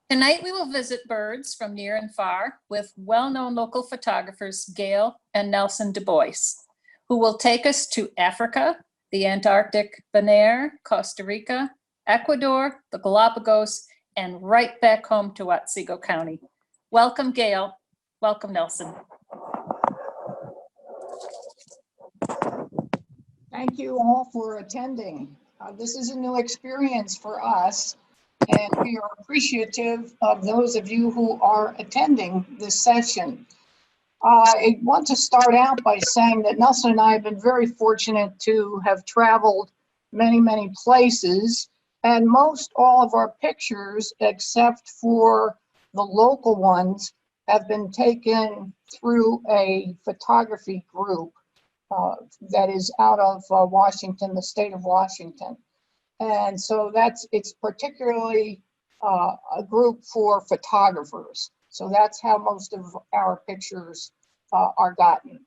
Tonight we will visit birds from near and far with well-known local photographers Gail and Nelson DuBois, who will take us to Africa, the Antarctic, Bonaire, Costa Rica, Ecuador, the Galapagos, and right back home to Otsego County. Welcome, Gail. Welcome, Nelson. Thank you all for attending. This is a new experience for us, and we are appreciative of those of you who are attending this session. I want to start out by saying that Nelson and I have been very fortunate to have traveled many, many places, and most all of our pictures, except for the local ones, have been taken through a photography group that is out of Washington, the state of Washington. And so it's particularly a group for photographers. So that's how most of our pictures are gotten.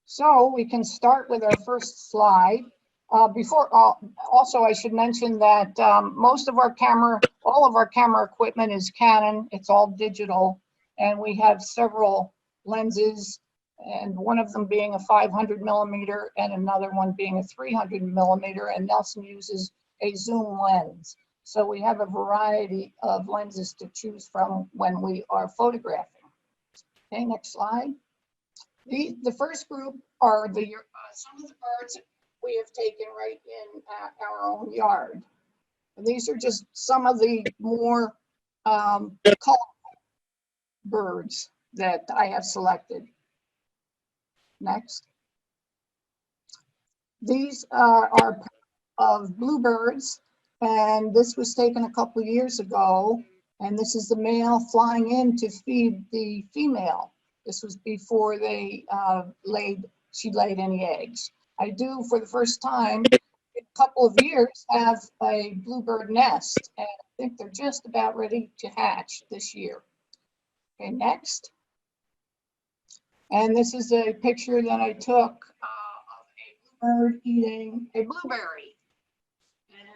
So we can start with our first slide. Also, I should mention that all of our camera equipment is Canon. It's all digital, and we have several lenses, and one of them being a 500 millimeter and another one being a 300 millimeter, and Nelson uses a zoom lens. So we have a variety of lenses to choose from when we are photographing. Okay, next slide. The first group are some of the birds we have taken right in our own yard. And these are just some of the more colorful birds that I have selected. Next. These are of bluebirds, and this was taken a couple of years ago, and this is the male flying in to feed the female. This was before she laid any eggs. I do, for the first time in a couple of years, have a bluebird nest, and I think they're just about ready to hatch this year. Okay, next. And this is a picture that I took of a bluebird eating a blueberry.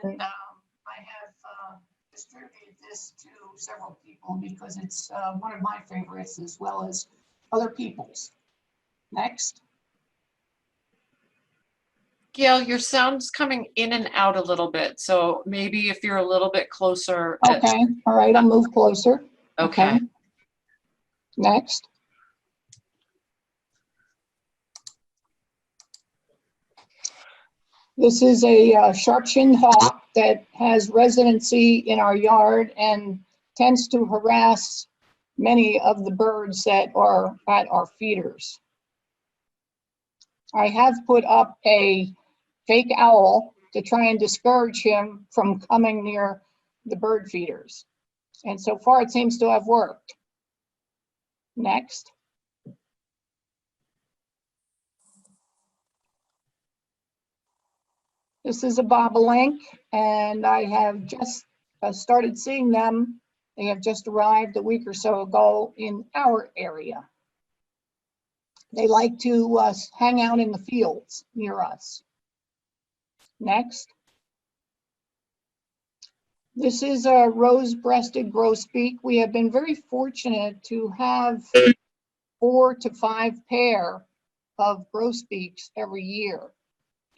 And I have distributed this to several people because it's one of my favorites as well as other people's. Next. Gail, your sound's coming in and out a little bit, so maybe if you're a little bit closer. Okay, all right, I'll move closer. Okay. Next. This is a sharp-shinned hawk that has residency in our yard and tends to harass many of the birds that are at our feeders. I have put up a fake owl to try and discourage him from coming near the bird feeders. And so far it seems to have worked. Next. This is a bobolink, and I have just started seeing them. They have just arrived a week or so ago in our area. They like to hang out in the fields near us. Next. This is a rose-breasted grosbeak. We have been very fortunate to have 4 to 5 pair of grosbeaks every year.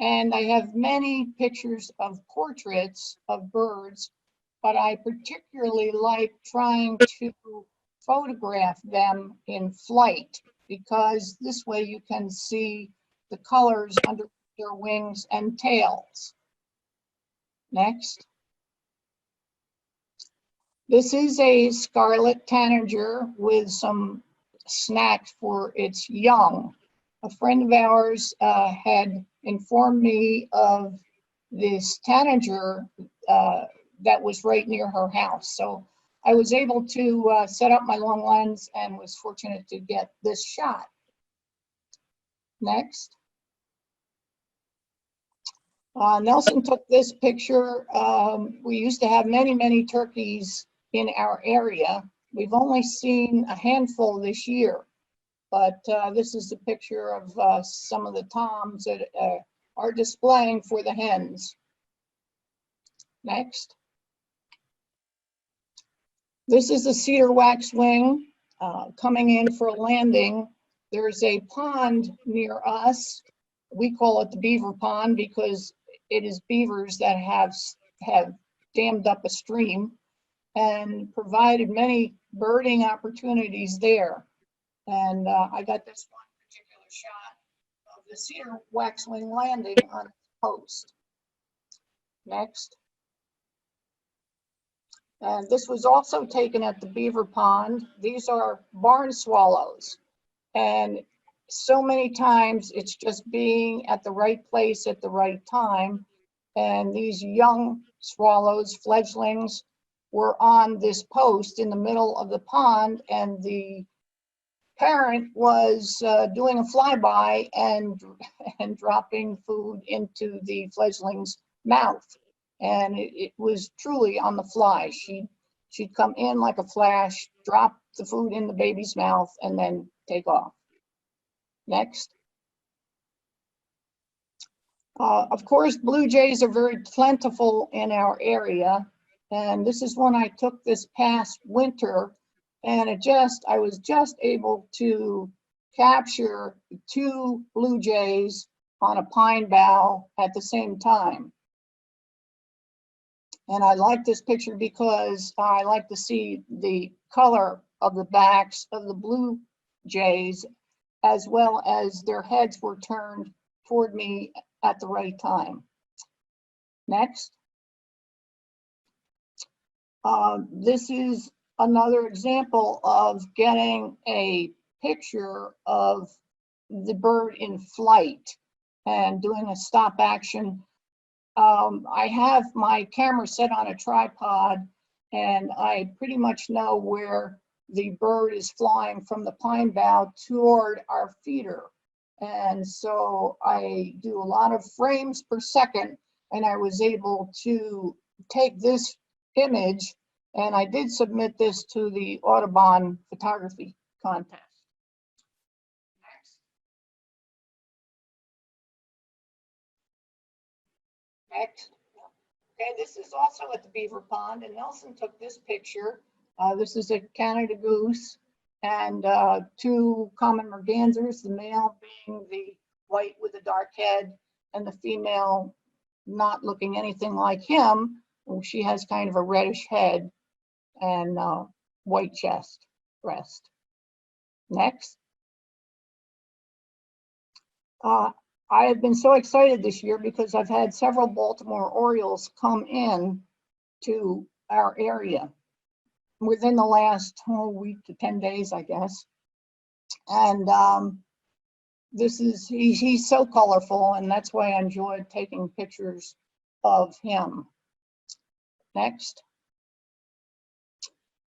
And I have many pictures of portraits of birds, but I particularly like trying to photograph them in flight, because this way you can see the colors under their wings and tails. Next. This is a scarlet tanager with some snacks for its young. A friend of ours had informed me of this tanager that was right near her house. So I was able to set up my long lens and was fortunate to get this shot. Next. Nelson took this picture. We used to have many, many turkeys in our area. We've only seen a handful this year, but this is a picture of some of the toms that are displaying for the hens. Next. This is a cedar waxwing coming in for a landing. There's a pond near us. We call it the beaver pond because it is beavers that have dammed up a stream and provided many birding opportunities there. And I got this one particular shot of the cedar waxwing landing on its post. Next. And this was also taken at the beaver pond. These are barn swallows. And so many times it's just being at the right place at the right time. And these young swallows, fledglings, were on this post in the middle of the pond, and the parent was doing a flyby and dropping food into the fledgling's mouth. And it was truly on the fly. She'd come in like a flash, drop the food in the baby's mouth, and then take off. Next. Of course, blue jays are very plentiful in our area. And this is one I took this past winter, and I was just able to capture 2 blue jays on a pine bough at the same time. And I like this picture because I like to see the color of the backs of the blue jays, as well as their heads were turned toward me at the right time. Next. This is another example of getting a picture of the bird in flight and doing a stop action. I have my camera set on a tripod, and I pretty much know where the bird is flying from the pine bough toward our feeder. And so I do a lot of frames per second, and I was able to take this image, and I did submit this to the Audubon photography contest. Next. Okay, this is also at the beaver pond, and Nelson took this picture. This is a Canada goose and 2 common mergansers, the male being the white with a dark head, and the female not looking anything like him. She has kind of a reddish head and white breast. Next. I have been so excited this year because I've had several Baltimore Orioles come in to our area within the last week to 10 days, I guess. And he's so colorful, and that's why I enjoyed taking pictures of him. Next.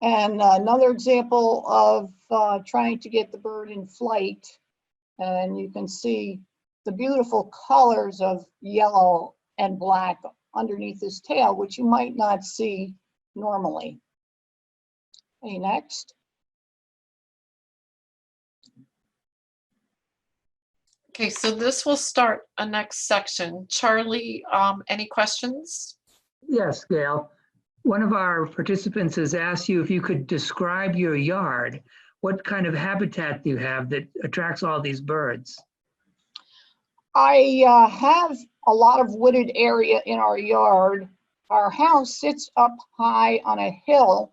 And another example of trying to get the bird in flight, and you can see the beautiful colors of yellow and black underneath his tail, which you might not see normally. Okay, next. Okay, so this will start a next section. Charlie, any questions? Yes, Gail. One of our participants has asked you if you could describe your yard. What kind of habitat do you have that attracts all these birds? I have a lot of wooded area in our yard. Our house sits up high on a hill,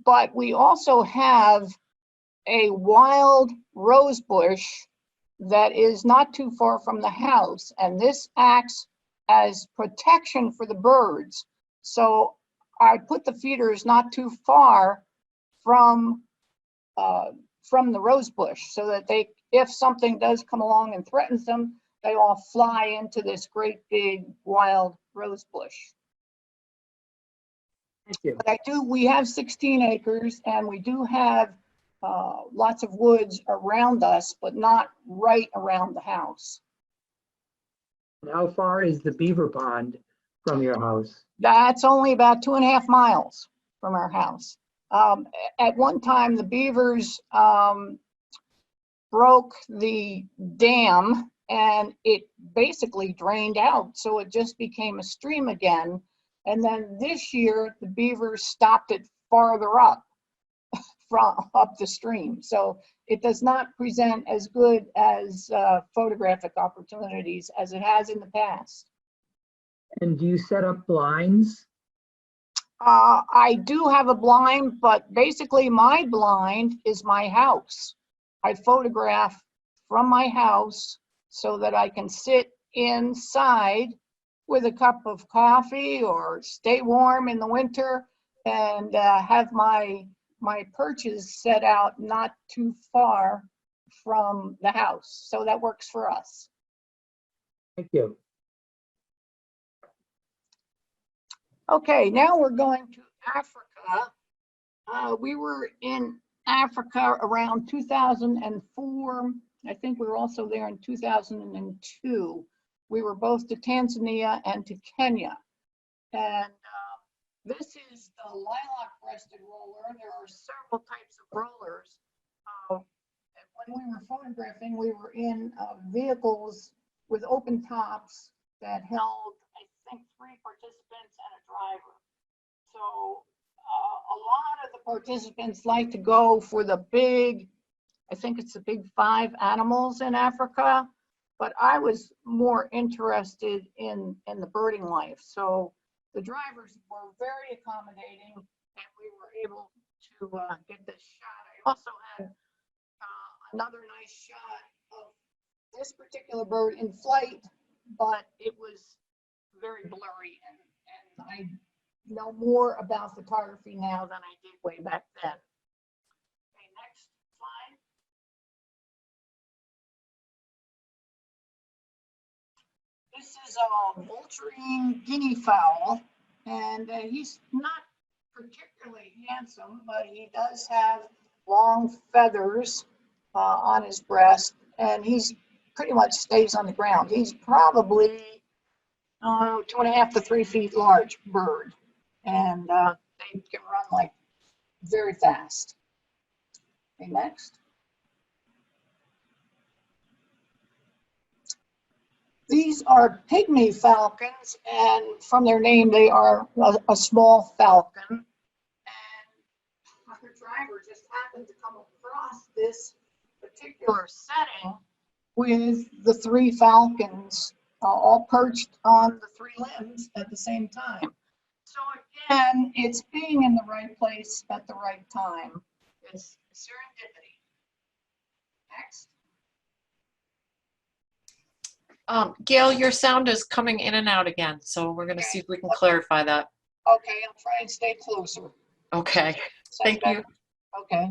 but we also have a wild rose bush that is not too far from the house, and this acts as protection for the birds. So I put the feeders not too far from the rose bush, so that if something does come along and threatens them, they all fly into this great big wild rose bush. Thank you. But we have 16 acres, and we do have lots of woods around us, but not right around the house. How far is the beaver pond from your house? That's only about 2.5 miles from our house. At one time, the beavers broke the dam, and it basically drained out, so it just became a stream again. And then this year, the beavers stopped it farther up from up the stream. So it does not present as good as photographic opportunities as it has in the past. And do you set up blinds? I do have a blind, but basically my blind is my house. I photograph from my house so that I can sit inside with a cup of coffee or stay warm in the winter and have my perches set out not too far from the house. So that works for us. Thank you. Okay, now we're going to Africa. We were in Africa around 2004. I think we were also there in 2002. We were both to Tanzania and to Kenya. And this is the lilac-breasted roller. There are several types of rollers. When we were photographing, we were in vehicles with open tops that held, I think, 3 participants and a driver. So a lot of the participants like to go for the big, I think it's the big 5 animals in Africa, but I was more interested in the birding life. So the drivers were very accommodating and we were able to get this shot. I also had another nice shot of this particular bird in flight, but it was very blurry and I know more about photography now than I did way back then. Okay, next slide. This is a vulturine guinea fowl, and he's not particularly handsome, but he does have long feathers on his breast, and he's pretty much stays on the ground. He's probably 2.5 to 3 feet large bird, and they can run like very fast. Okay, next. These are pygmy falcons, and from their name, they are a small falcon. And our driver just happened to come across this particular setting with the 3 falcons all perched on the 3 limbs at the same time. So again, it's being in the right place at the right time. It's serendipity. Next. Gail, your sound is coming in and out again, so we're going to see if we can clarify that. Okay, I'll try and stay closer. Okay, thank you. Okay.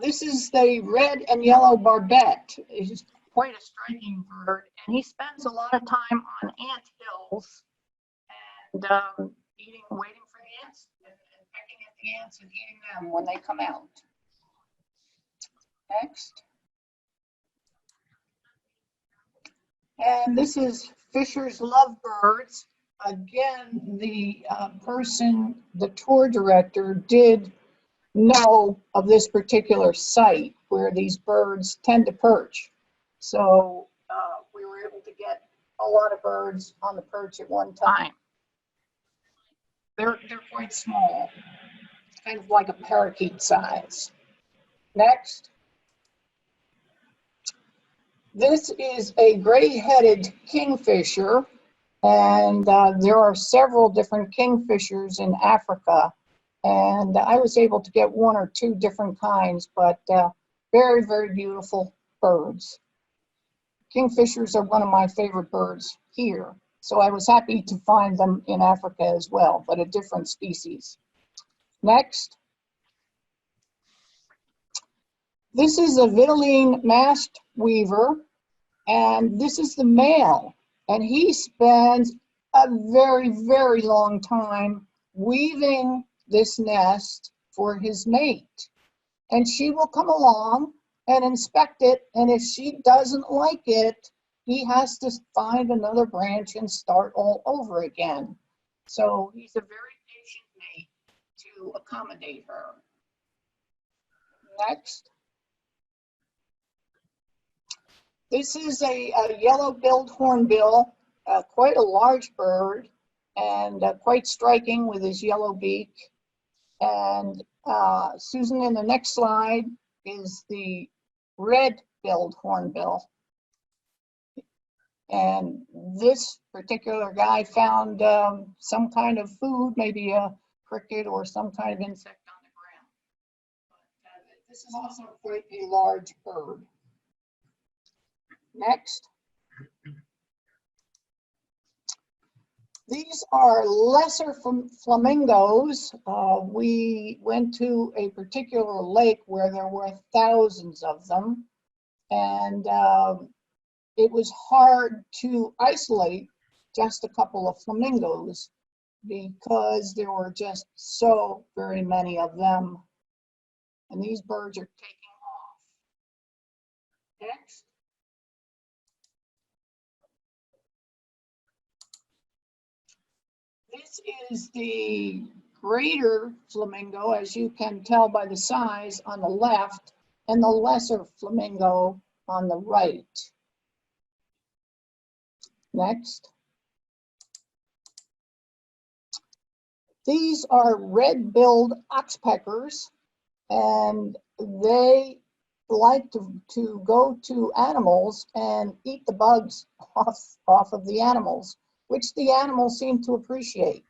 This is the red and yellow barbet. He's quite a striking bird, and he spends a lot of time on ant hills and waiting for the ants and pecking at the ants and eating them when they come out. Next. And this is Fisher's Lovebirds. Again, the the tour director did know of this particular site where these birds tend to perch. So we were able to get a lot of birds on the perch at one time. They're quite small, kind of like a parakeet size. Next. This is a gray-headed kingfisher, and there are several different kingfishers in Africa, and I was able to get 1 or 2 different kinds, but very, very beautiful birds. Kingfishers are one of my favorite birds here, so I was happy to find them in Africa as well, but a different species. Next. This is a vitelline masked weaver, and this is the male, and he spends a very, very long time weaving this nest for his mate. And she will come along and inspect it, and if she doesn't like it, he has to find another branch and start all over again. So he's a very patient mate to accommodate her. Next. This is a yellow-billed hornbill, quite a large bird, and quite striking with his yellow beak. And Susan, in the next slide is the red-billed hornbill. And this particular guy found some kind of food, maybe a cricket or some kind of insect on the ground. But, this is also quite a large bird. Next. These are lesser flamingos. We went to a particular lake where there were thousands of them, and it was hard to isolate just a couple of flamingos because there were just so very many of them. And these birds are taking off. Next. This is the greater flamingo, as you can tell by the size, on the left, and the lesser flamingo on the right. Next. These are red-billed oxpeckers, and they like to go to animals and eat the bugs off of the animals, which the animals seem to appreciate.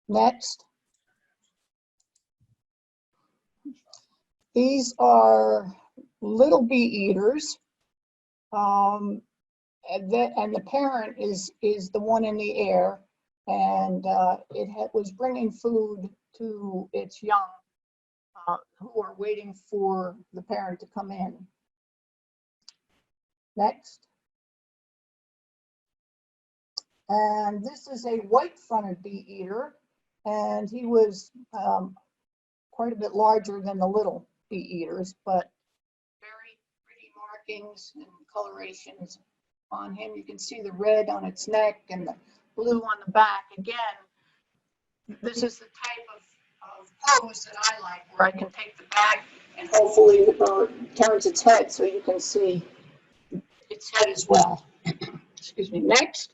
Next. These are little bee eaters, and the parent is the one in the air, and it was bringing food to its young, who are waiting for the parent to come in. Next. And this is a white-fronted bee eater, and he was quite a bit larger than the little bee eaters, but very pretty markings and colorations on him. You can see the red on its neck and the blue on the back. Again, this is the type of pose that I like, where I can take the back and hopefully the bird turns its head so you can see its head as well. Excuse me. Next.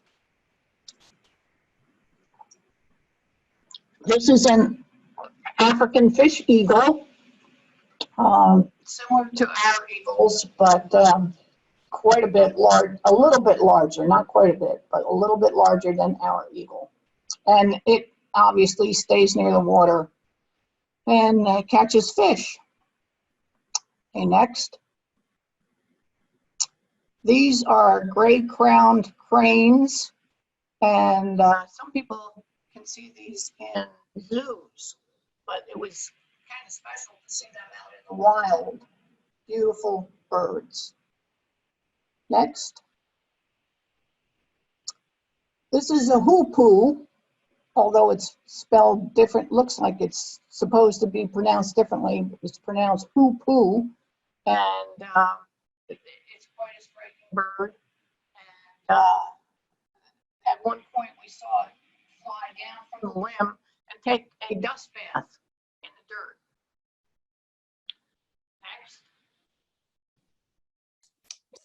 This is an African fish eagle, similar to our eagles, but quite a bit large, a little bit larger, not quite a bit, but a little bit larger than our eagle. And it obviously stays near the water and catches fish. Okay, next. These are gray-crowned cranes, and some people can see these in zoos, but it was kind of special to see them out in the wild. Beautiful birds. Next. This is a hoopoe, although it's spelled different, looks like it's supposed to be pronounced differently. It's pronounced hoopoe, and it's quite a striking bird. And at one point we saw it fly down from the limb and take a dust bath in the dirt. Next.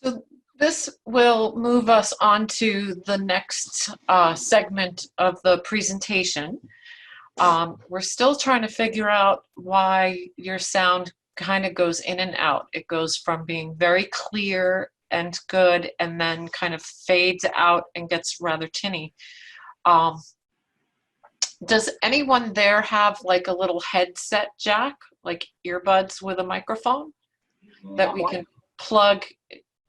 So this will move us on to the next segment of the presentation. We're still trying to figure out why your sound kind of goes in and out. It goes from being very clear and good and then kind of fades out and gets rather tinny. Does anyone there have like a little headset jack, like earbuds with a microphone that we can plug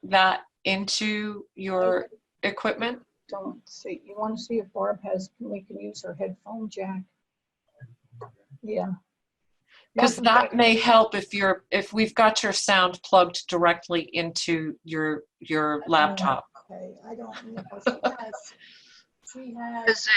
that into your equipment? Don't see. You want to see if Barb has, we can use her headphone jack. Yeah. Because that may help if we've got your sound plugged directly into your laptop. Okay, I don't know. She has a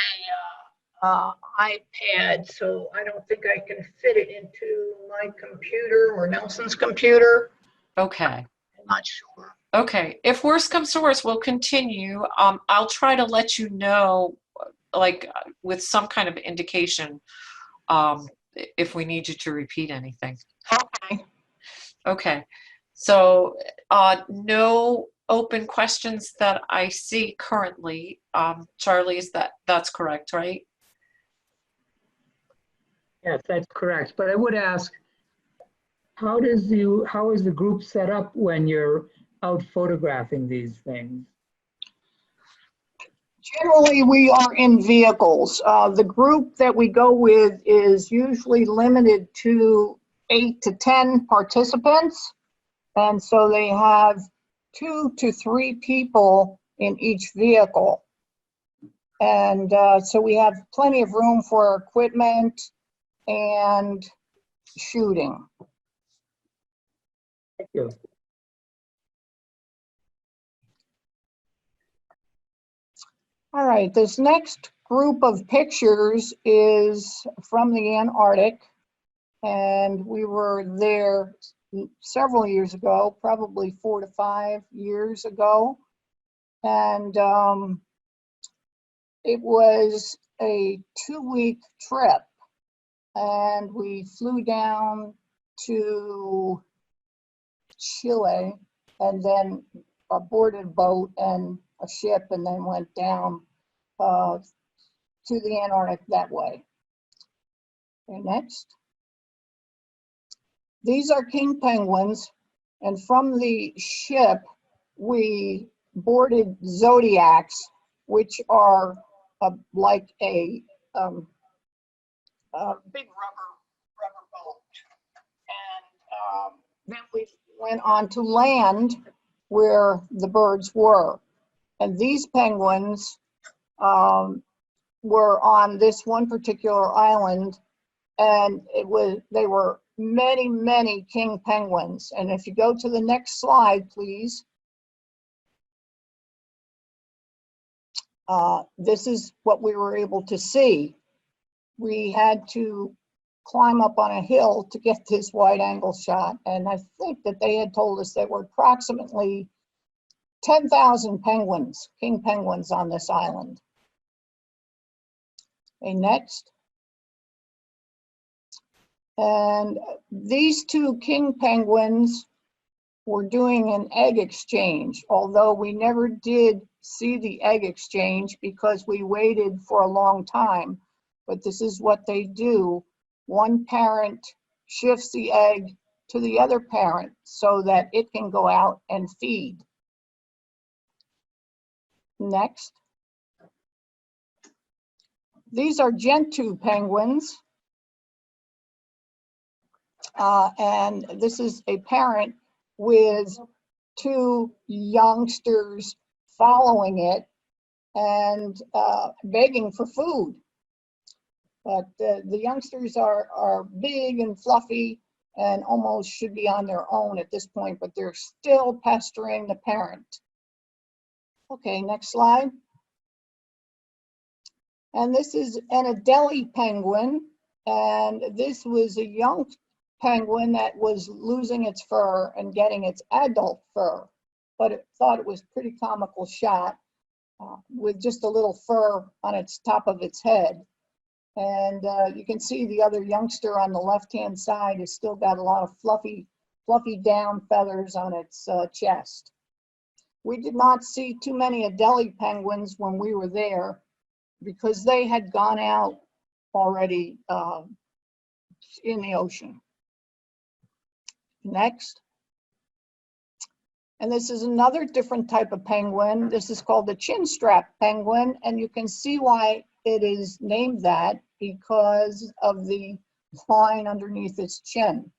iPad, so I don't think I can fit it into my computer or Nelson's computer. Okay. I'm not sure. Okay. If worse comes to worse, we'll continue. I'll try to let you know, like with some kind of indication, if we need you to repeat anything. Okay. Okay. So no open questions that I see currently. Charlie, that's correct, right? Yes, that's correct. But I would ask, how is the group set up when you're out photographing these things? Generally, we are in vehicles. The group that we go with is usually limited to 8 to 10 participants. And so they have 2 to 3 people in each vehicle. And so we have plenty of room for equipment and shooting. Thank you. All right, this next group of pictures is from the Antarctic. And we were there several years ago, probably 4 to 5 years ago. And it was a 2-week trip. And we flew down to Chile and then boarded a boat and a ship and then went down to the Antarctic that way. Okay, next. These are king penguins, and from the ship, we boarded Zodiacs, which are like a big rubber boat. And then we went on to land where the birds were. And these penguins were on this one particular island, and they were many, many king penguins. And if you go to the next slide, please. This is what we were able to see. We had to climb up on a hill to get this wide angle shot. And I think that they had told us there were approximately 10,000 penguins, king penguins on this island. Okay, next. And these 2 king penguins were doing an egg exchange, although we never did see the egg exchange because we waited for a long time. But this is what they do. One parent shifts the egg to the other parent so that it can go out and feed. Next. These are Gentoo penguins. And this is a parent with 2 youngsters following it and begging for food. But the youngsters are big and fluffy and almost should be on their own at this point, but they're still pestering the parent. Okay, next slide. And this is an Adelie penguin, and this was a young penguin that was losing its fur and getting its adult fur, but it thought it was pretty comical shot with just a little fur on its top of its head. And you can see the other youngster on the left-hand side has still got a lot of fluffy down feathers on its chest. We did not see too many Adelie penguins when we were there because they had gone out already in the ocean. Next. And this is another different type of penguin. This is called the chinstrap penguin, and you can see why it is named that because of the line underneath its chin.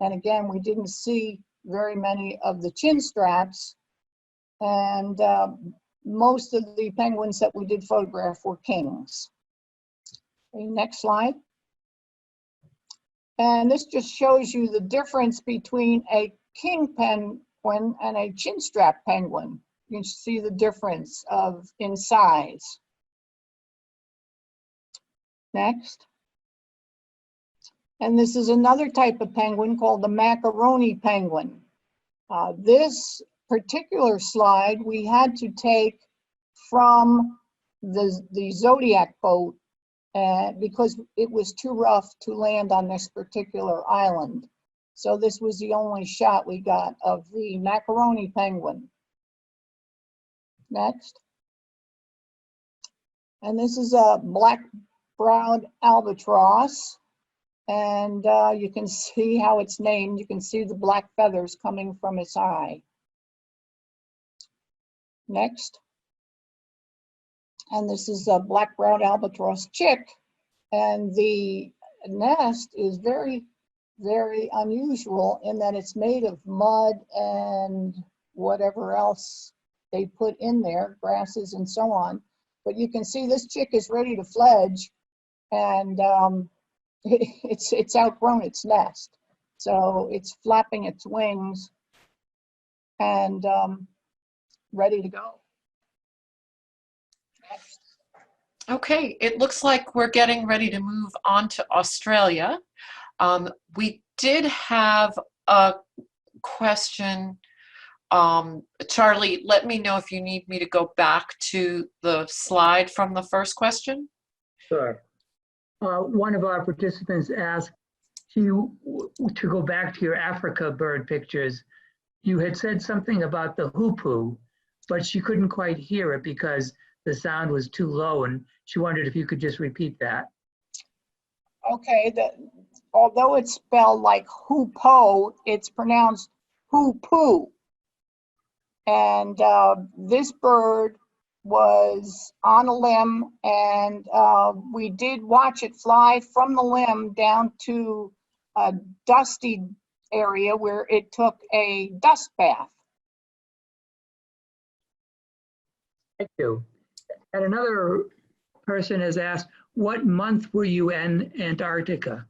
And again, we didn't see very many of the chin straps, and most of the penguins that we did photograph were kings. Okay, next slide. And this just shows you the difference between a king penguin and a chinstrap penguin. You can see the difference in size. Next. And this is another type of penguin called the macaroni penguin. This particular slide we had to take from the Zodiac boat because it was too rough to land on this particular island. So this was the only shot we got of the macaroni penguin. Next. And this is a black-browed albatross. And you can see how it's named. You can see the black feathers coming from its eye. Next. And this is a black-browed albatross chick. And the nest is very, very unusual in that it's made of mud and whatever else they put in there, grasses and so on. But you can see this chick is ready to fledge, and it's outgrown its nest. So it's flapping its wings and ready to go. Next. Okay, it looks like we're getting ready to move on to Australia. We did have a question. Charlie, let me know if you need me to go back to the slide from the first question. Sure. One of our participants asked you to go back to your Africa bird pictures. You had said something about the hoopoe, but she couldn't quite hear it because the sound was too low, and she wondered if you could just repeat that. Okay, although it's spelled like hoopoe, it's pronounced hoopoo. And this bird was on a limb, and we did watch it fly from the limb down to a dusty area where it took a dust bath. Thank you. And another person has asked, what month were you in Antarctica?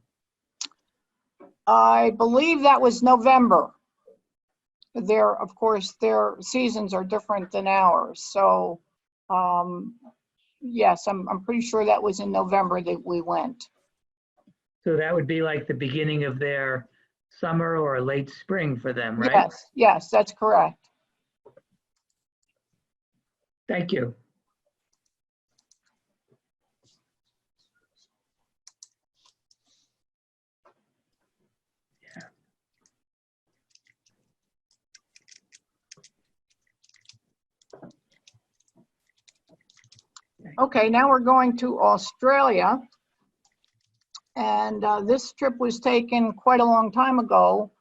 I believe that was November. Of course, their seasons are different than ours. So yes, I'm pretty sure that was in November that we went. So that would be like the beginning of their summer or late spring for them, right? Yes, yes, that's correct. Thank you. Okay, now we're going to Australia. And this trip was taken quite a long time ago.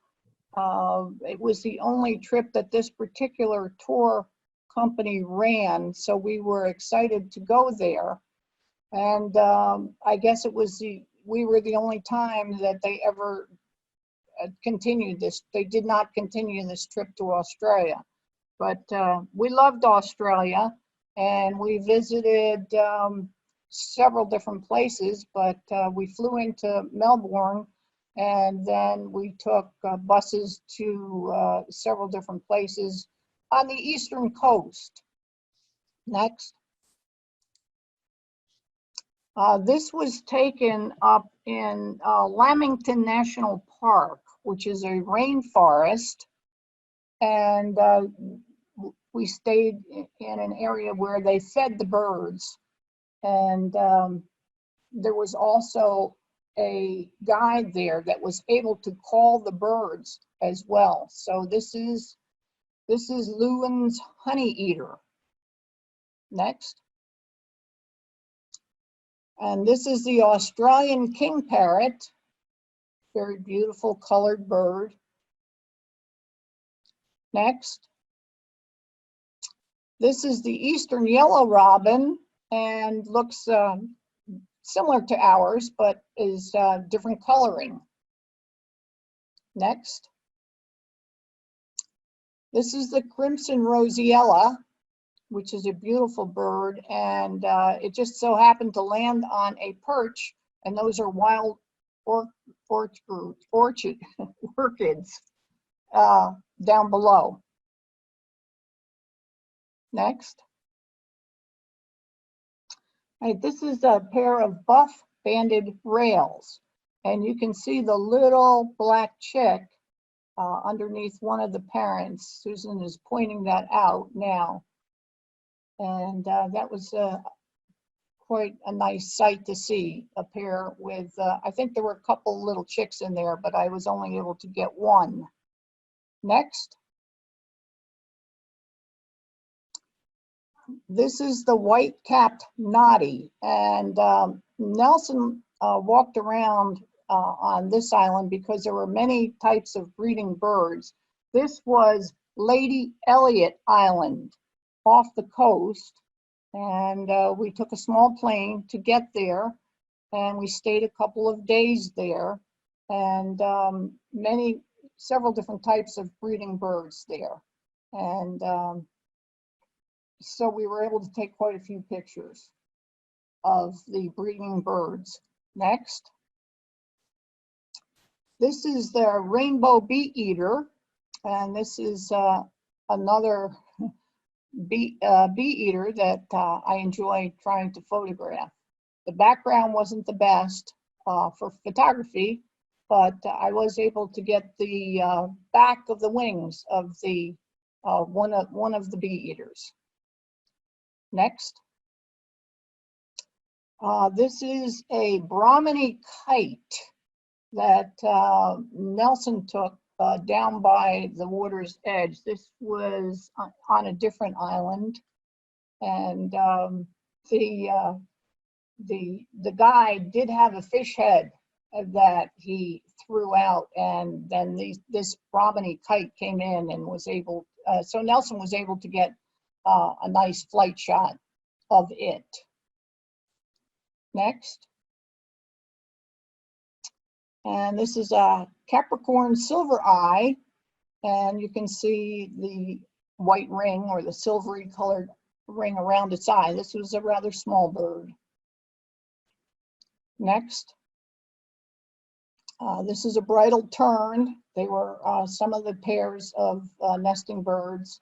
It was the only trip that this particular tour company ran, so we were excited to go there. And I guess we were the only time that they ever continued this. They did not continue this trip to Australia. But we loved Australia, and we visited several different places, but we flew into Melbourne, and then we took buses to several different places on the eastern coast. Next. This was taken up in Lamington National Park, which is a rainforest, and we stayed in an area where they fed the birds. And there was also a guide there that was able to call the birds as well. So this is Lewin's honey eater. Next. And this is the Australian king parrot. Very beautiful colored bird. Next. This is the eastern yellow robin, and looks similar to ours, but is different coloring. Next. This is the crimson rosiella, which is a beautiful bird, and it just so happened to land on a perch, and those are wild orchids down below. Next. Right, this is a pair of buff banded rails, and you can see the little black chick underneath one of the parents. Susan is pointing that out now. And that was quite a nice sight to see, a pair with, I think there were a couple little chicks in there, but I was only able to get one. Next. This is the white-capped noddy, and Nelson walked around on this island because there were many types of breeding birds. This was Lady Elliot Island off the coast, and we took a small plane to get there, and we stayed a couple of days there, and several different types of breeding birds there. And so we were able to take quite a few pictures of the breeding birds. Next. This is the rainbow bee eater, and this is another bee eater that I enjoy trying to photograph. The background wasn't the best for photography, but I was able to get the back of the wings of the one of the bee eaters. Next. This is a Brahminy kite that Nelson took down by the water's edge. This was on a different island, and the guide did have a fish head that he threw out, and then this Brahminy kite came in and was able, so Nelson was able to get a nice flight shot of it. Next. And this is a Capricorn silver eye, and you can see the white ring or the silvery colored ring around its eye. This was a rather small bird. Next. This is a bridal tern. They were some of the pairs of nesting birds,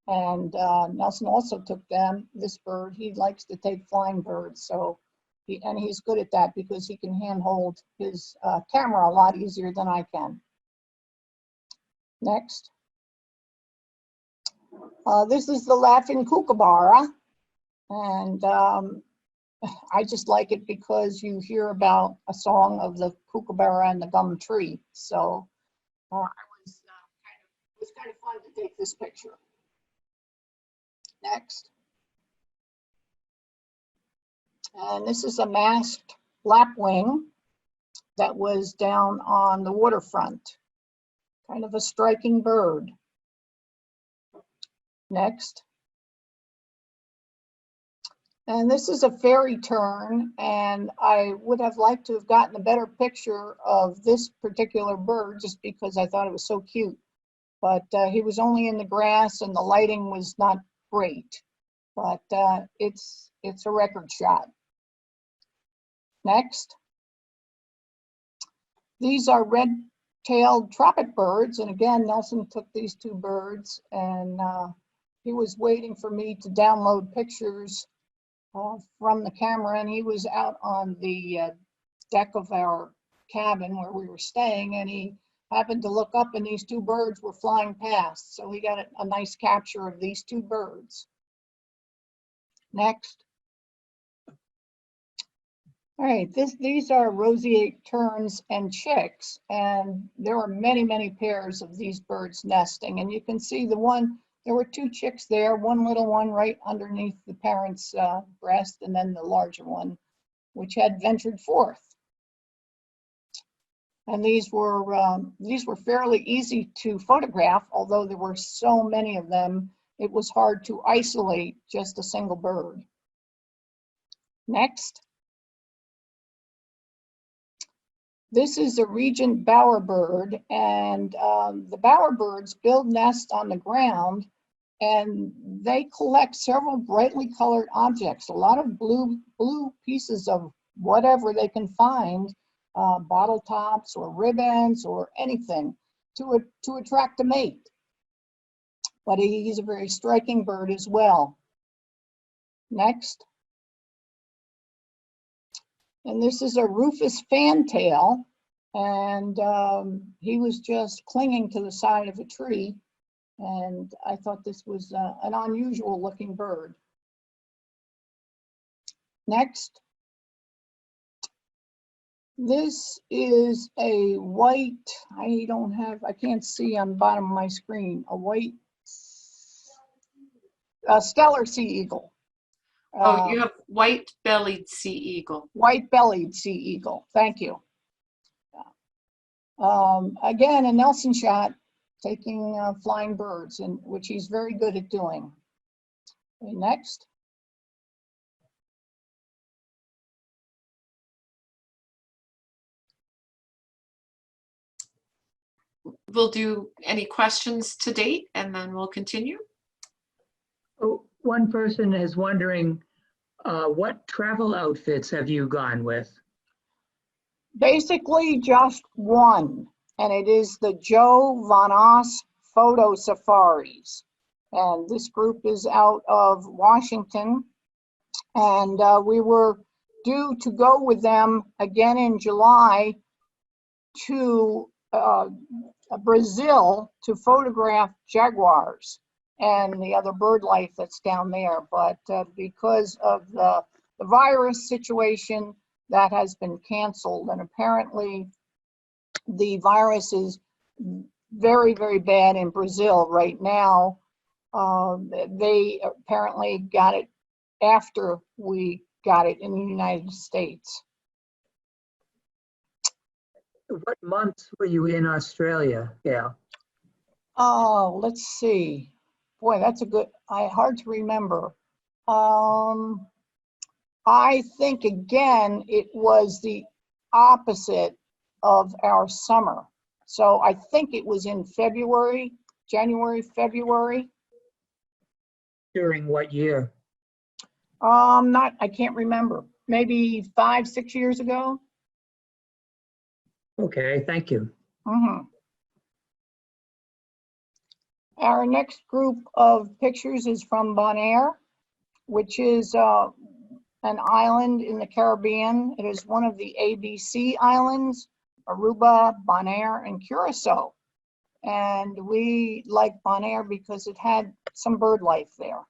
and Nelson also took them. This bird, he likes to take flying birds, so he's good at that because he can handhold his camera a lot easier than I can. Next. This is the laughing kookaburra, and I just like it because you hear about a song of the kookaburra and the gum tree. So it was kind of fun to take this picture. Next. And this is a masked lapwing that was down on the waterfront. Kind of a striking bird. Next. And this is a fairy tern, and I would have liked to have gotten a better picture of this particular bird just because I thought it was so cute. But he was only in the grass and the lighting was not great. But it's a record shot. Next. These are red-tailed tropic birds, and again, Nelson took these two birds, and he was waiting for me to download pictures from the camera, and he was out on the deck of our cabin where we were staying, and he happened to look up and these two birds were flying past, so he got a nice capture of these two birds. Next. All right, these are roseate terns and chicks, and there are many, many pairs of these birds nesting, and you can see there were two chicks there, one little one right underneath the parent's breast, and then the larger one, which had ventured forth. And these were fairly easy to photograph, although there were so many of them, it was hard to isolate just a single bird. Next. This is a regent bowerbird, and the bowerbirds build nests on the ground, and they collect several brightly colored objects, a lot of blue pieces of whatever they can find, bottle tops or ribbons or anything to attract a mate. But he's a very striking bird as well. Next. And this is a rufous fantail, and he was just clinging to the side of a tree, and I thought this was an unusual looking bird. Next. This is a white, I can't see on the bottom of my screen, a white stellar sea eagle. Oh, you have white-bellied sea eagle. White-bellied sea eagle, thank you. Again, a Nelson shot, taking flying birds, and which he's very good at doing. Okay, next. We'll do any questions to date, and then we'll continue. Oh, one person is wondering, what travel outfits have you gone with? Basically just one, and it is the Joe Van Os Photo Safaris. And this group is out of Washington, and we were due to go with them again in July to Brazil to photograph jaguars and the other bird life that's down there. But because of the virus situation, that has been canceled. And apparently the virus is very, very bad in Brazil right now. They apparently got it after we got it in the United States. What months were you in Australia, Gail? Oh, let's see. Boy, that's a good, hard to remember. I think again, it was the opposite of our summer. So I think it was in February, January, February. During what year? I can't remember. Maybe 5, 6 years ago. Okay, thank you. Our next group of pictures is from Bonaire, which is an island in the Caribbean. It is one of the ABC islands, Aruba, Bonaire, and Curacao. And we like Bonaire because it had some bird life there.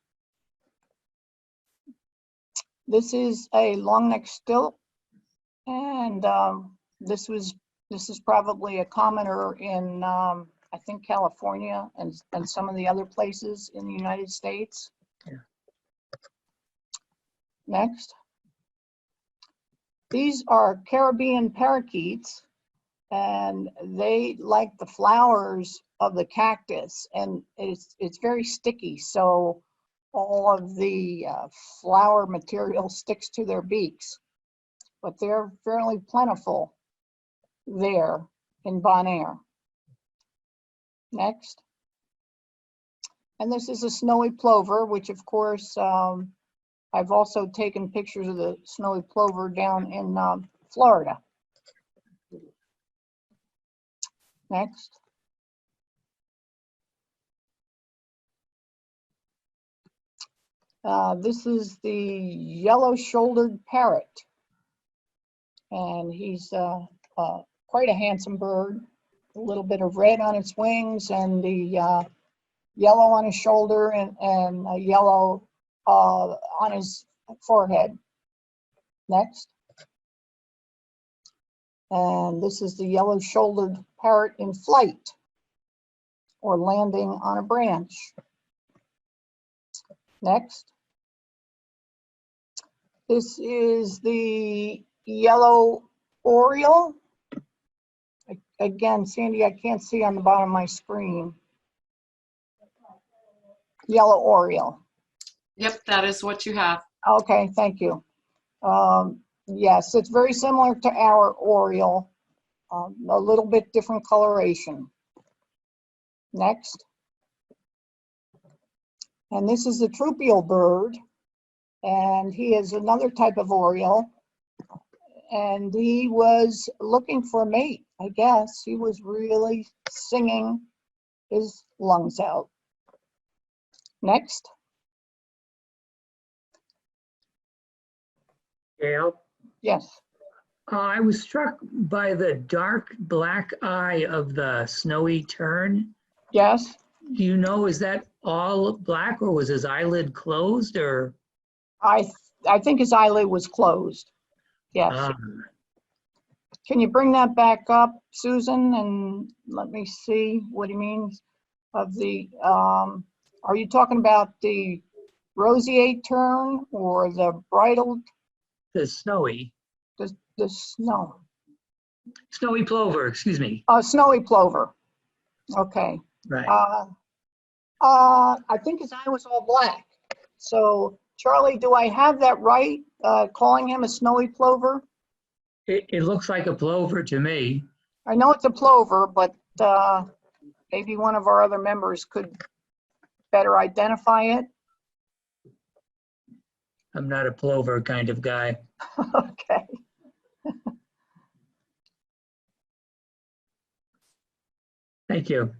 This is a long neck stilt, and this is probably a commoner in I think California and some of the other places in the United States. Yeah. Next. These are Caribbean parakeets, and they like the flowers of the cactus, and it's very sticky, so all of the flower material sticks to their beaks. But they're fairly plentiful there in Bonaire. Next. And this is a snowy plover, which of course, I've also taken pictures of the snowy plover down in Florida. Next. This is the yellow-shouldered parrot, and he's quite a handsome bird. A little bit of red on its wings, and the yellow on his shoulder, and a yellow on his forehead. Next. And this is the yellow-shouldered parrot in flight, or landing on a branch. Next. This is the yellow oriole. Again, Sandy, I can't see on the bottom of my screen. Yellow oriole. Yep, that is what you have. Okay, thank you. Yes, it's very similar to our oriole, a little bit different coloration. Next. And this is the troupial bird, and he is another type of oriole, and he was looking for a mate, I guess. He was really singing his lungs out. Next. Gail? Yes. I was struck by the dark black eye of the snowy tern. Yes. Do you know, is that all black, or was his eyelid closed, or? I think his eyelid was closed. Yes. Can you bring that back up, Susan, and let me see what he means of the, are you talking about the roseate tern or the bridled, The snowy the snow? snowy plover, excuse me. Snowy plover. Okay. Right. I think his eye was all black. So Charlie, do I have that right? Calling him a snowy plover? It looks like a plover to me. I know it's a plover, but maybe one of our other members could better identify it. I'm not a plover kind of guy. Okay. Thank you.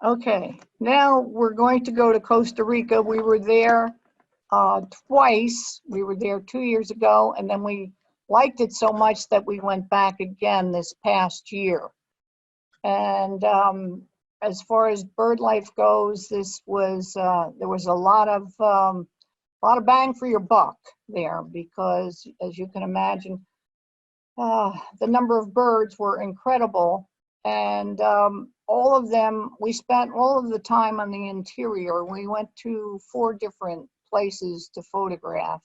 Okay, now we're going to go to Costa Rica. We were there twice. We were there 2 years ago, and then we liked it so much that we went back again this past year. And as far as bird life goes, this was there was a lot of bang for your buck there, because as you can imagine, the number of birds were incredible. And all of them, we spent all of the time on the interior. We went to 4 different places to photograph.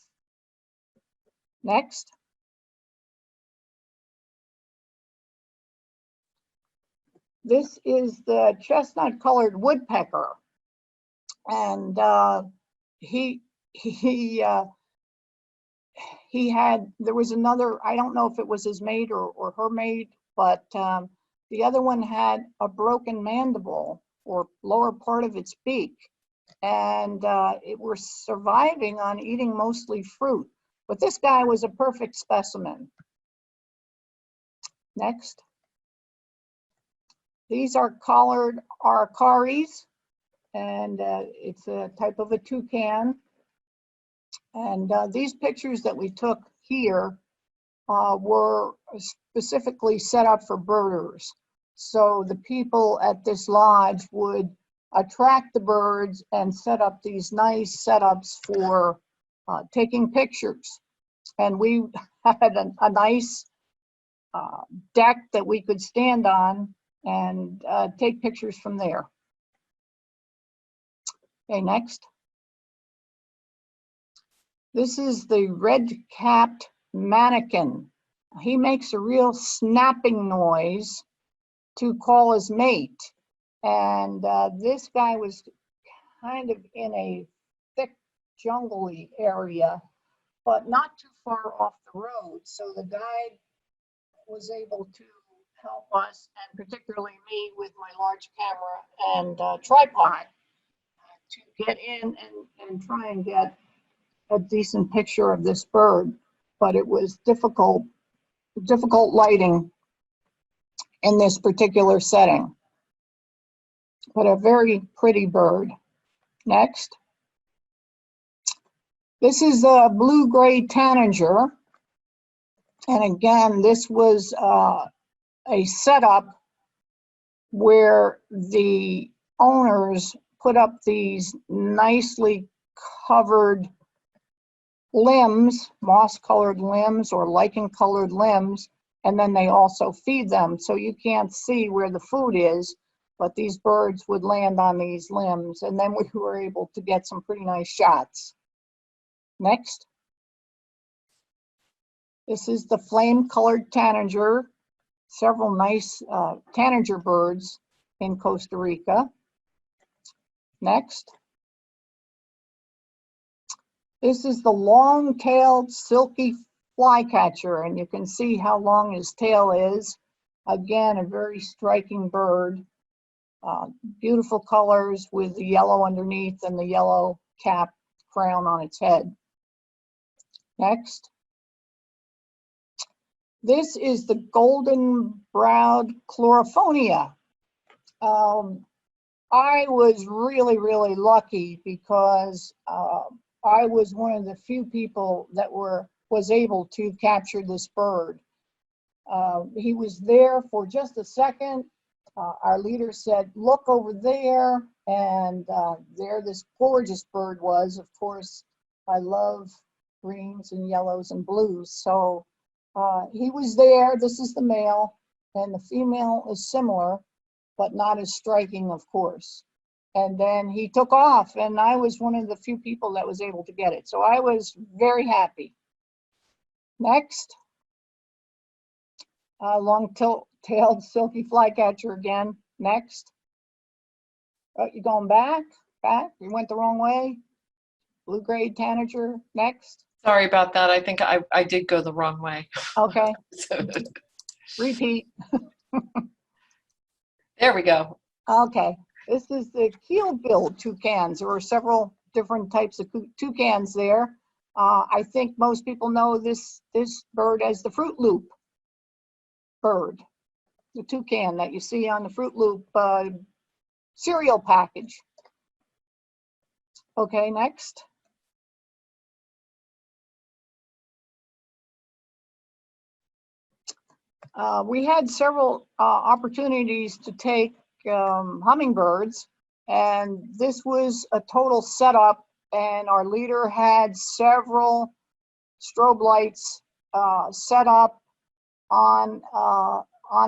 Next. This is the chestnut colored woodpecker. And he had, there was another, I don't know if it was his mate or her mate, but the other one had a broken mandible or lower part of its beak. And it was surviving on eating mostly fruit. But this guy was a perfect specimen. Next. These are collared arcaries, and it's a type of a toucan. And these pictures that we took here were specifically set up for birders. So the people at this lodge would attract the birds and set up these nice setups for taking pictures. And we had a nice deck that we could stand on and take pictures from there. Okay, next. This is the red-capped manakin. He makes a real snapping noise to call his mate. And this guy was kind of in a thick jungly area, but not too far off the road. So the guide was able to help us, and particularly me with my large camera and tripod, to get in and try and get a decent picture of this bird. But it was difficult lighting in this particular setting. But a very pretty bird. Next. This is a blue-gray tanager. And again, this was a setup where the owners put up these nicely covered limbs, moss-colored limbs or lichen-colored limbs, and then they also feed them. So you can't see where the food is, but these birds would land on these limbs, and then we were able to get some pretty nice shots. Next. This is the flame-colored tanager. Several nice tanager birds in Costa Rica. Next. This is the long-tailed silky flycatcher, and you can see how long his tail is. Again, a very striking bird. Beautiful colors with the yellow underneath and the yellow cap crown on its head. Next. This is the golden-browed chlorophonia. I was really lucky because I was one of the few people that was able to capture this bird. He was there for just a second. Our leader said, "Look over there," and there this gorgeous bird was. Of course, I love greens and yellows and blues. So he was there. This is the male, and the female is similar, but not as striking, of course. And then he took off, and I was one of the few people that was able to get it. So I was very happy. Next, long-tailed silky flycatcher again. Next. You're going back. You went the wrong way. Blue-grade tanager. Next. Sorry about that. I think I did go the wrong way. Okay. Repeat. There we go. Okay. This is the keel-billed toucans. There are several different types of toucans there. I think most people know this bird as the Fruit Loop bird, the toucan that you see on the Fruit Loop cereal package. Okay, next. We had several opportunities to take hummingbirds, and this was a total setup, and our leader had several strobe lights set up on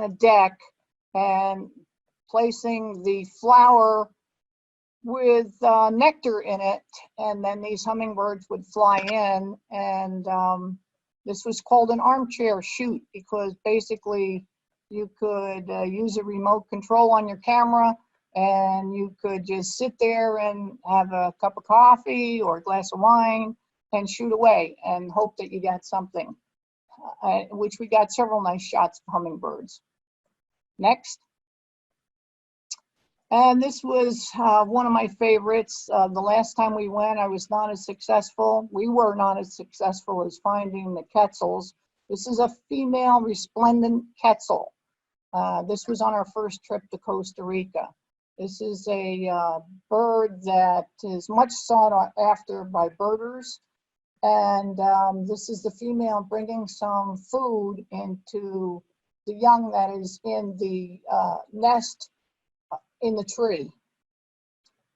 a deck and placing the flower with nectar in it, and then these hummingbirds would fly in. And this was called an armchair shoot because basically you could use a remote control on your camera, and you could just sit there and have a cup of coffee or a glass of wine and shoot away and hope that you got something, which we got several nice shots of hummingbirds. Next. And this was one of my favorites. The last time we went, I was not as successful. We were not as successful as finding the quetzals. This is a female resplendent quetzal. This was on our first trip to Costa Rica. This is a bird that is much sought after by birders. And this is the female bringing some food into the young that is in the nest in the tree.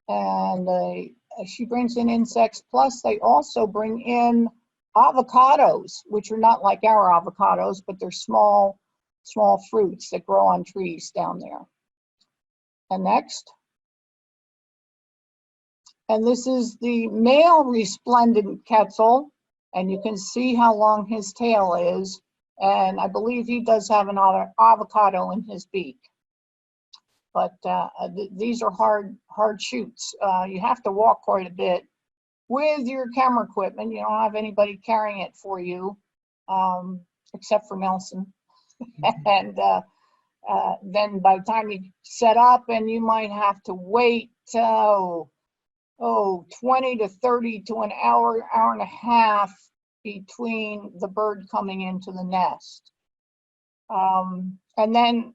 And she brings in insects, plus they also bring in avocados, which are not like our avocados, but they're small fruits that grow on trees down there. And next. And this is the male resplendent quetzal, and you can see how long his tail is. And I believe he does have an avocado in his beak. But these are hard shoots. You have to walk quite a bit with your camera equipment. You don't have anybody carrying it for you, except for Nelson. And then by the time you set up, and you might have to wait 20 to 30 to an hour, hour and a half between the bird coming into the nest. And then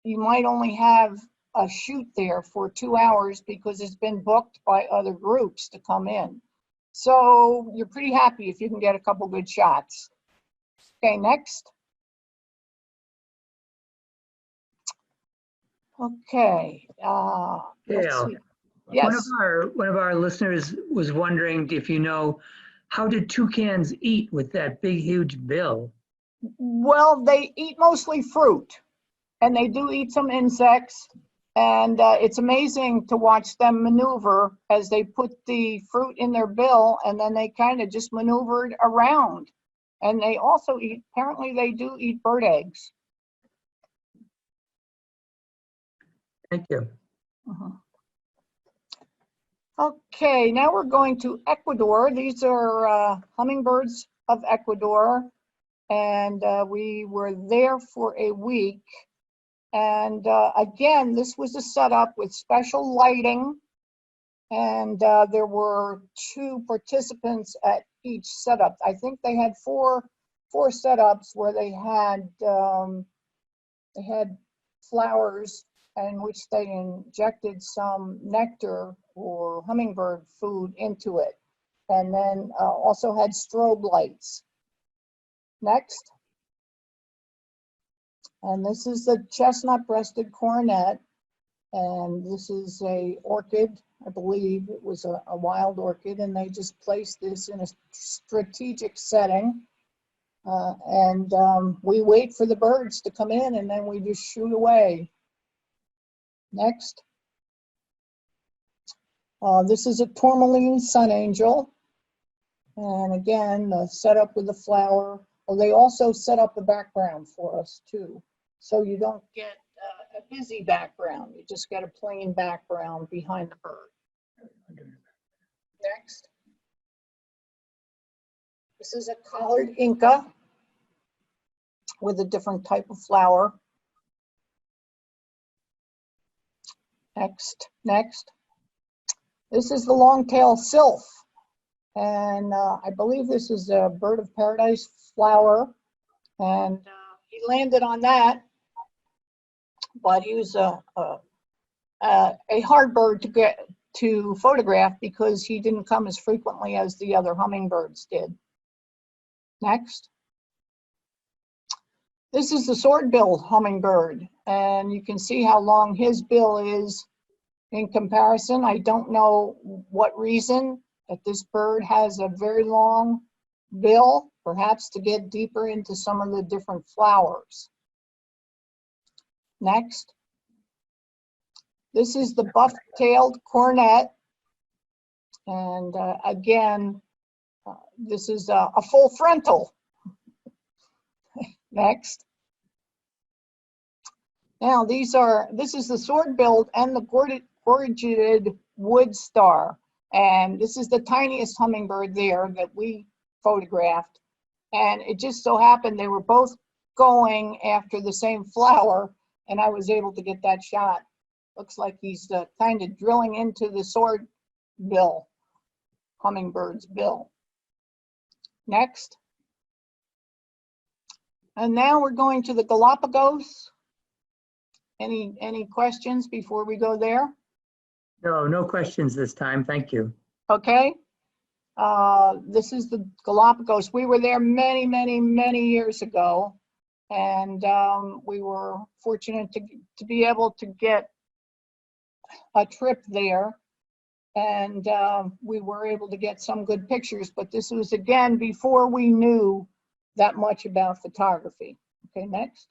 you might only have a shoot there for 2 hours because it's been booked by other groups to come in. So you're pretty happy if you can get a couple good shots. Okay, next. Okay. Let's see. Yes. One of our listeners was wondering if you know, how did toucans eat with that big, huge bill? Well, they eat mostly fruit, and they do eat some insects. And it's amazing to watch them maneuver as they put the fruit in their bill, and then they kind of just maneuver it around. And they also eat, apparently they do eat bird eggs. Thank you. Okay, now we're going to Ecuador. These are hummingbirds of Ecuador, and we were there for a week. And again, this was a setup with special lighting, and there were 2 participants at each setup. I think they had four setups where they had flowers in which they injected some nectar or hummingbird food into it, and then also had strobe lights. Next. And this is the chestnut-breasted coronet, and this is a orchid I believe it was a wild orchid, and they just placed this in a strategic setting. We wait for the birds to come in, and then we just shoot away. Next. This is a tourmaline sun angel. And again, set up with the flower. Well, they also set up a background for us too. So you don't get a busy background. You just get a plain background behind the bird. Next. This is a collared Inca with a different type of flower. Next. This is the long-tailed sylph. And I believe this is a bird of paradise flower. And he landed on that, but he was a hard bird to photograph because he didn't come as frequently as the other hummingbirds did. Next. This is the sword-billed hummingbird, and you can see how long his bill is in comparison. I don't know what reason that this bird has a very long bill, perhaps to get deeper into some of the different flowers. Next. This is the buff-tailed cornet, and again, this is a full frontal. Next. Now this is the sword-billed and the gorgeted wood star. And this is the tiniest hummingbird there that we photographed. And it just so happened they were both going after the same flower, and I was able to get that shot. Looks like he's kind of drilling into the sword bill, hummingbird's bill. Next. And now we're going to the Galapagos. Any questions before we go there? No questions this time. Thank you. Okay. This is the Galapagos. We were there many years ago, and we were fortunate to be able to get a trip there, and we were able to get some good pictures, but this was again before we knew that much about photography. Okay, next.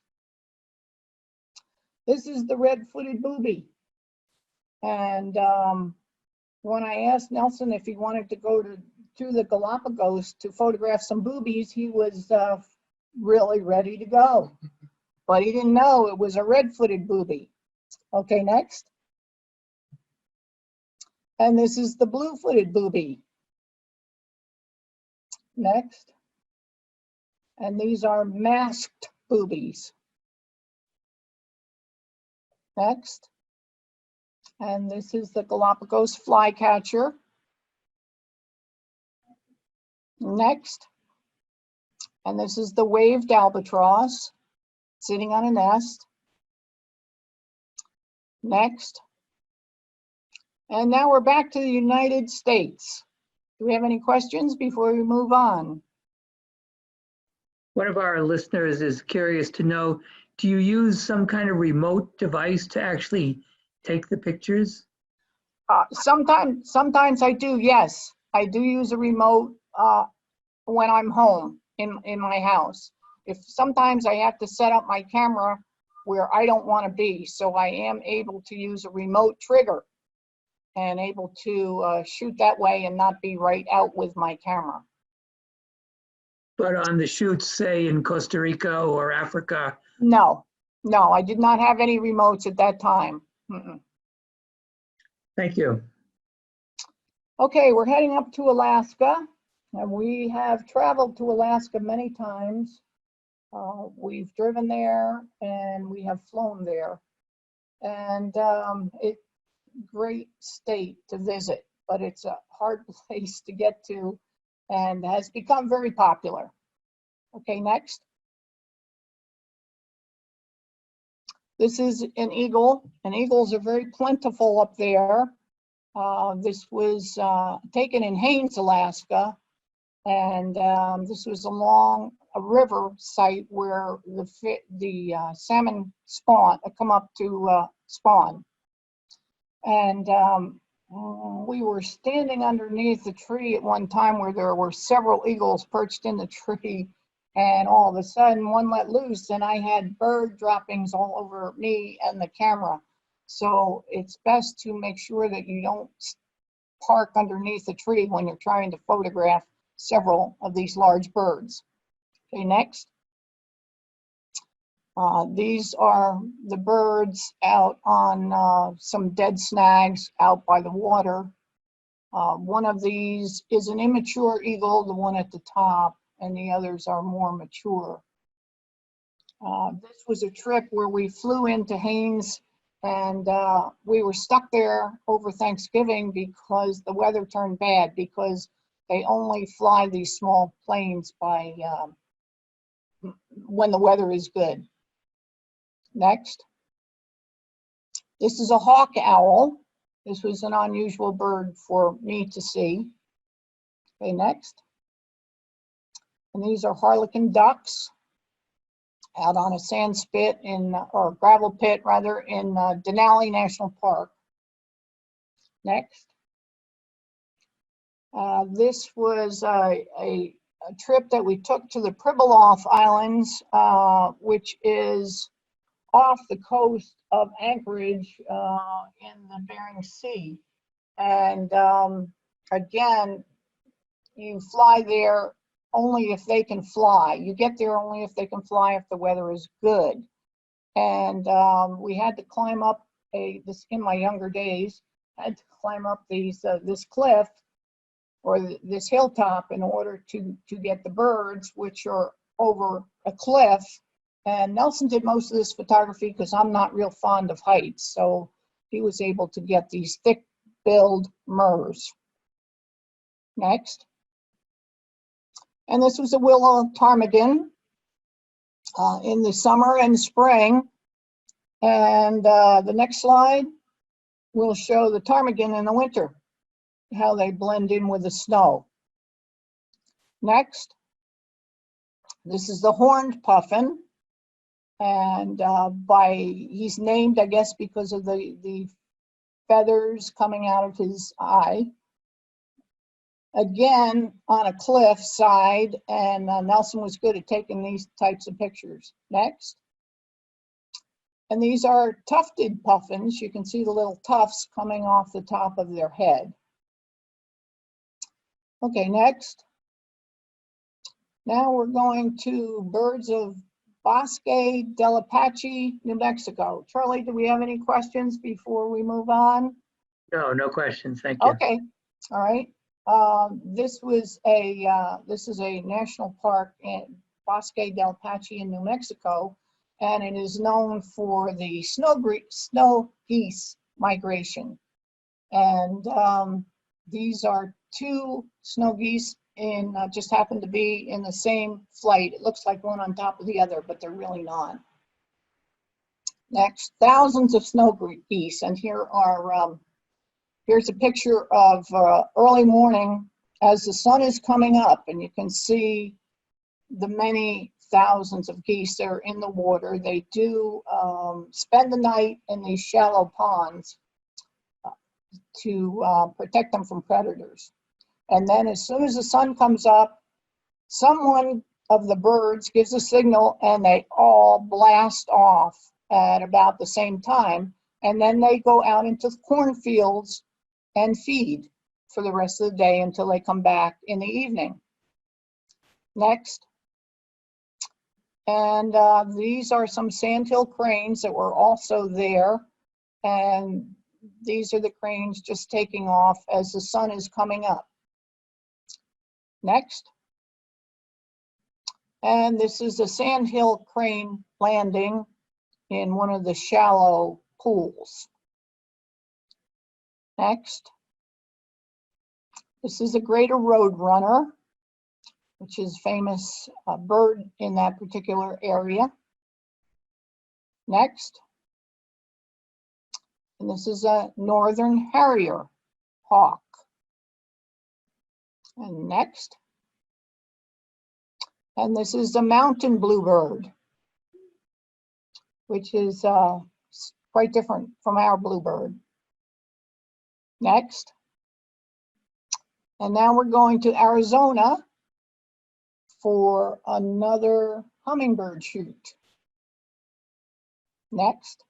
This is the red-footed booby. And when I asked Nelson if he wanted to go to the Galapagos to photograph some boobies, he was really ready to go. But he didn't know it was a red-footed booby. Okay, next. And this is the blue-footed booby. Next. And these are masked boobies. Next. And this is the Galapagos flycatcher. Next. And this is the waved albatross sitting on a nest. Next. And now we're back to the United States. Do we have any questions before we move on? One of our listeners is curious to know, do you use some kind of remote device to actually take the pictures? Sometimes I do, yes. I do use a remote when I'm home in my house. Sometimes I have to set up my camera where I don't want to be, so I am able to use a remote trigger and able to shoot that way and not be right out with my camera. But on the shoots, say in Costa Rica or Africa? No, I did not have any remotes at that time. Mm-mm. Thank you. Okay, we're heading up to Alaska, and we have traveled to Alaska many times. We've driven there and we have flown there. And it's a great state to visit, but it's a hard place to get to and has become very popular. Okay, next. This is an eagle, and eagles are very plentiful up there. This was taken in Haines, Alaska, and this was along a river site where the salmon come up to spawn. And We were standing underneath the tree at one time where there were several eagles perched in the tree, and all of a sudden one let loose and I had bird droppings all over me and the camera. So it's best to make sure that you don't park underneath the tree when you're trying to photograph several of these large birds. Okay, next. These are the birds out on some dead snags out by the water. One of these is an immature eagle, the one at the top, and the others are more mature. This was a trip where we flew into Haines, and we were stuck there over Thanksgiving because the weather turned bad, because they only fly these small planes by when the weather is good. Next. This is a hawk owl. This was an unusual bird for me to see. Okay, next. And these are harlequin ducks out on a sand spit or gravel pit rather, in Denali National Park. Next. This was a trip that we took to the Pribilof Islands, which is off the coast of Anchorage in the Bering Sea. And again, you fly there only if they can fly. You get there only if they can fly, if the weather is good. And we had to climb up this in my younger days, I had to climb up this cliff or this hilltop in order to get the birds, which are over a cliff. And Nelson did most of this photography because I'm not real fond of heights. So he was able to get these thick-billed murres. Next. And this was a willow ptarmigan in the summer and spring. And the next slide will show the ptarmigan in the winter, how they blend in with the snow. Next. This is the horned puffin. And he's named, I guess, because of the feathers coming out of his eye. Again, on a cliff side, and Nelson was good at taking these types of pictures. Next. And these are tufted puffins. You can see the little tufts coming off the top of their head. Okay, next. Now we're going to birds of Bosque del Apache, New Mexico. Charlie, do we have any questions before we move on? No, no questions. Thank you. Okay, all right. This is a national park in Bosque del Apache in New Mexico, and it is known for the snow geese migration. And these are two snow geese just happen to be in the same flight. It looks like one on top of the other, but they're really not. Next, thousands of snow geese, and here's a picture of early morning as the sun is coming up, and you can see the many thousands of geese that are in the water. They do spend the night in these shallow ponds to protect them from predators. And then as soon as the sun comes up, someone of the birds gives a signal and they all blast off at about the same time. And then they go out into the cornfields and feed for the rest of the day until they come back in the evening. Next. And these are some sandhill cranes that were also there. And these are the cranes just taking off as the sun is coming up. Next. And this is a sandhill crane landing in one of the shallow pools. Next. This is a greater roadrunner, which is a famous bird in that particular area. Next. And this is a northern harrier hawk. And next. And this is the mountain bluebird, which is quite different from our bluebird. Next. And now we're going to Arizona for another hummingbird shoot. Next.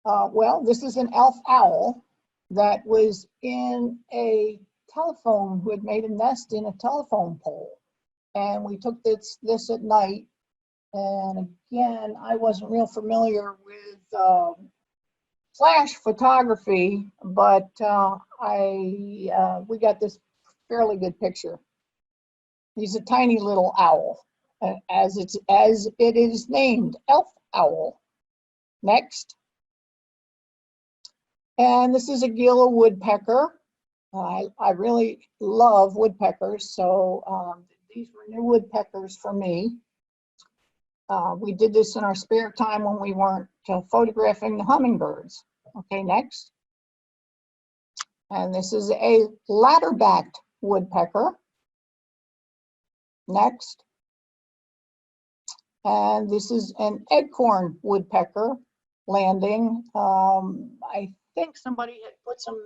Well, this is an elf owl that was in a telephone, who had made a nest in a telephone pole. And we took this at night. And again, I wasn't real familiar with flash photography, but we got this fairly good picture. He's a tiny little owl, as it is named, elf owl. Next. And this is a Gila woodpecker. I really love woodpeckers, so these were new woodpeckers for me. We did this in our spare time when we weren't photographing the hummingbirds. Okay, next. And this is a ladder-backed woodpecker. Next. And this is an acorn woodpecker landing. I think somebody had put some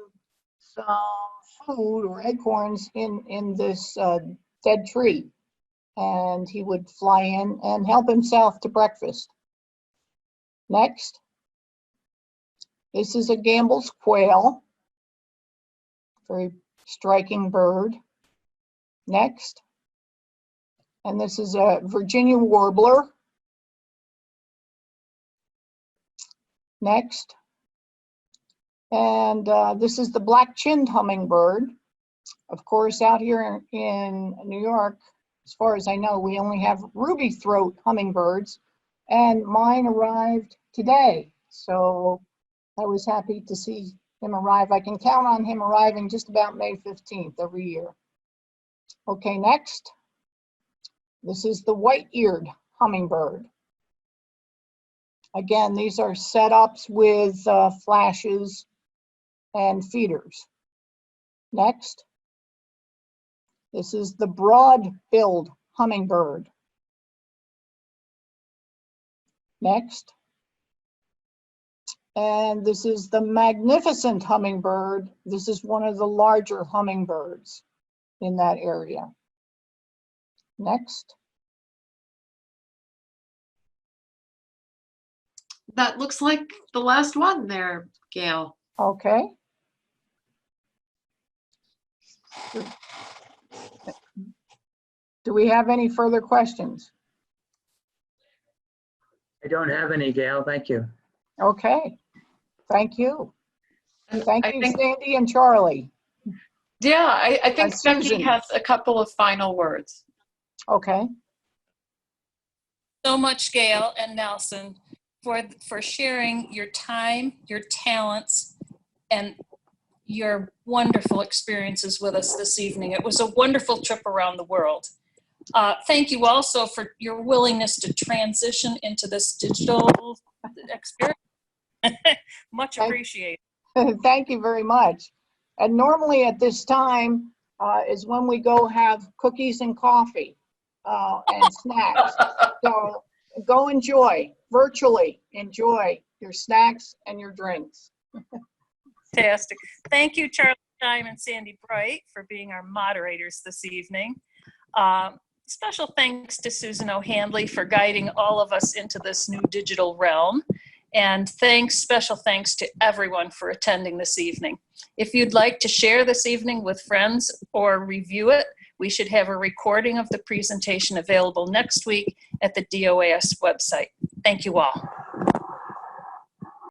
food or acorns in this dead tree, and he would fly in and help himself to breakfast. Next. This is a Gambel's quail, very striking bird. Next. And this is a Virginia warbler. Next. And this is the black-chinned hummingbird. Of course, out here in New York, as far as I know, we only have ruby throat hummingbirds, and mine arrived today. So I was happy to see him arrive. I can count on him arriving just about May 15th every year. Okay, next. This is the white-eared hummingbird. Again, these are setups with flashes and feeders. Next. This is the broad-billed hummingbird. Next. And this is the magnificent hummingbird. This is one of the larger hummingbirds in that area. Next. That looks like the last one there, Gail. Okay. Do we have any further questions? I don't have any, Gail. Thank you. Okay. Thank you. And Thank I you, think, Sandy and Charlie. yeah, I think Susan. Becky has a couple of final words. Okay. So much, Gail and Nelson, for sharing your time, your talents, and your wonderful experiences with us this evening. It was a wonderful trip around the world. Thank you also for your willingness to transition into this digital experience. Much appreciated. Thank you very much. And normally at this time is when we go have cookies and coffee and snacks. So go enjoy, virtually enjoy your snacks and your drinks. Fantastic. Thank you, Charlie Scheim and Sandy Bright, for being our moderators this evening. Special thanks to Susan O'Handley for guiding all of us into this new digital realm. And special thanks to everyone for attending this evening. If you'd like to share this evening with friends or review it, we should have a recording of the presentation available next week at the DOAS website. Thank you all.